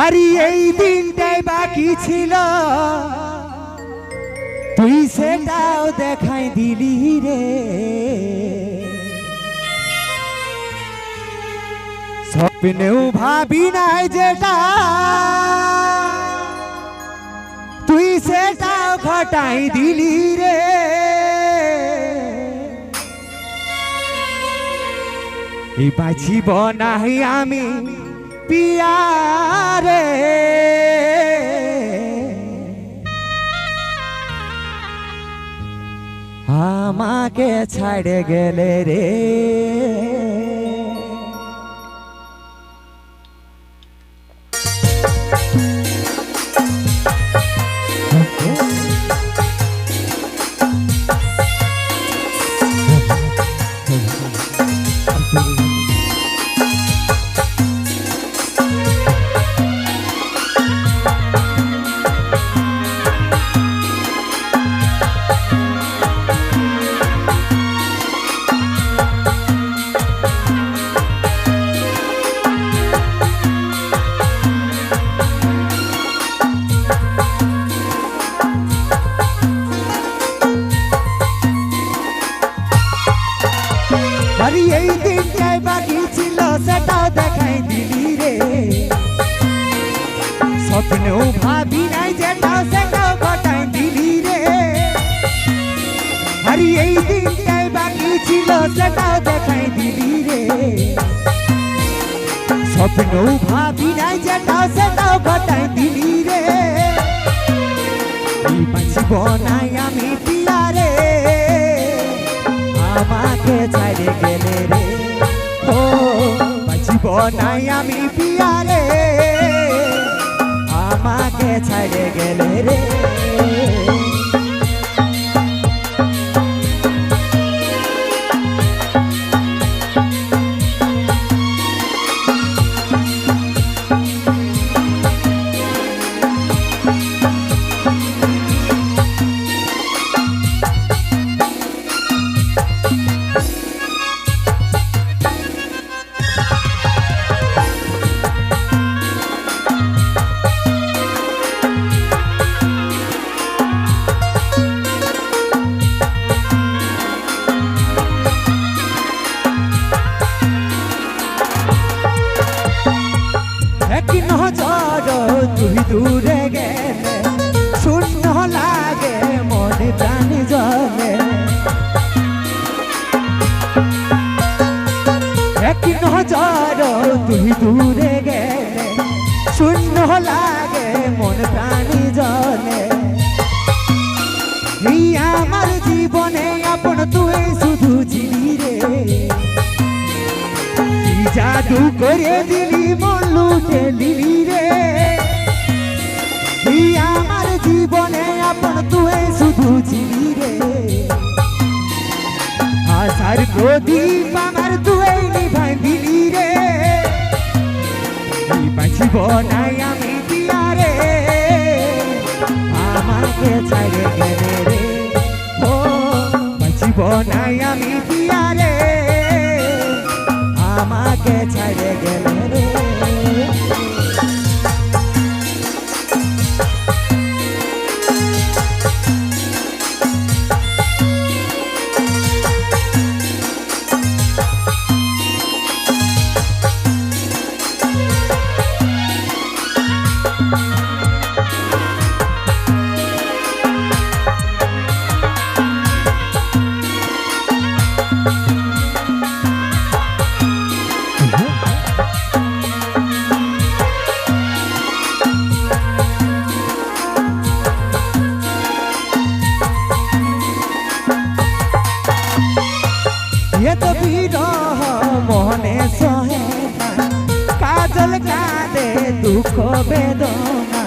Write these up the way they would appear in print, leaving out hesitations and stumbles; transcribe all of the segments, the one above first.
আর এই দিনটাই বাকি ছিল, তুই সেটাও দেখাই দিলি রে। স্বপ্নেও ভাবি নাই যেটা, তুই সেটাও ঘটাই দিলি রে। এই বাঁচিব নাই আমি পিয়ারে, আমাকে ছাড়ে গেলে রে। আর এই দিনটাই বাকি ছিল, সেটাও দেখাই দিলি রে। স্বপ্নেও ভাবি নাই যেটা, সেটাও ঘটাই দিলি রে। আর এই দিনটাই বাকি ছিল, সেটাও দেখাই দিলি রে। স্বপ্নেও ভাবি নাই যেটা, সেটাও ঘটাই দিলি রে। বাঁচিব নাই আমি পিয়ারে, আমাকে ছাড়ে গেলে রে। ও বাঁচিব নাই আমি পিয়ারে, আমাকে ছাড়ে গেলে রে। তুই দূরে গেলে শূন্য লাগে, মনে প্রাণ জলে। এক নজর তুই দূরে গেলে শূন্য লাগে, মন প্রাণ জলে। এই আমার জীবনে আপন তুই শুধু ছিলি রে। জাদু করে দিলি, মন লুটে দিলি রে। আমার জীবনে আপন তুই শুধু ছিলি রে। আশার প্রদীপ আমার তুই নিভাই দিলি রে। বাঁচিব নাই আমি পিয়ারে, আমাকে ছাড়ে গেলে রে। ও বাঁচিব নাই আমি পিয়ারে, আমাকে ছাড়ে গেলে রে। ये तो विरह मोहने सहे ना, काजल कादे दुख बेदना।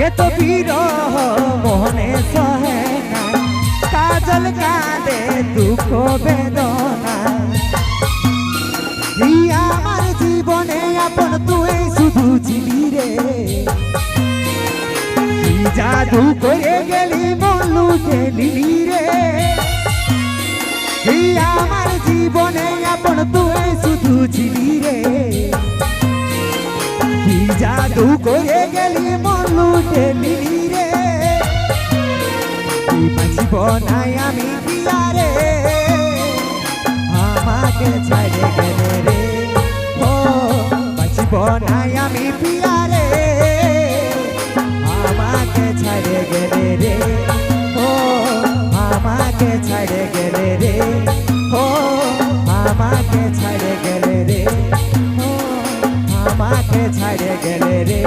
ये तो विरह मोहने सहे ना, काजल कादे दुख बेदना। আমার জীবনে আপন তুই শুধু ছিলি রে। জাদু করে গেলি, মন লুটে নিলি রে। আমার জীবনে আপন তুই শুধু বুঝিলি রে কি জাদু করে গেলি মন লুটে নিলি রে তুই বাঁচিব নাই আমি পিয়া রে আমাকে ছাড়ে গেলে রে ও বাঁচিব নাই আমি পিয়া রে আমাকে ছাড়ে গেলে রে ও আমাকে ছাড়ে গেলে রে ও আমাকে ছাড়ে গেলে রে ও আমাকে ছাড়ে গেলে রে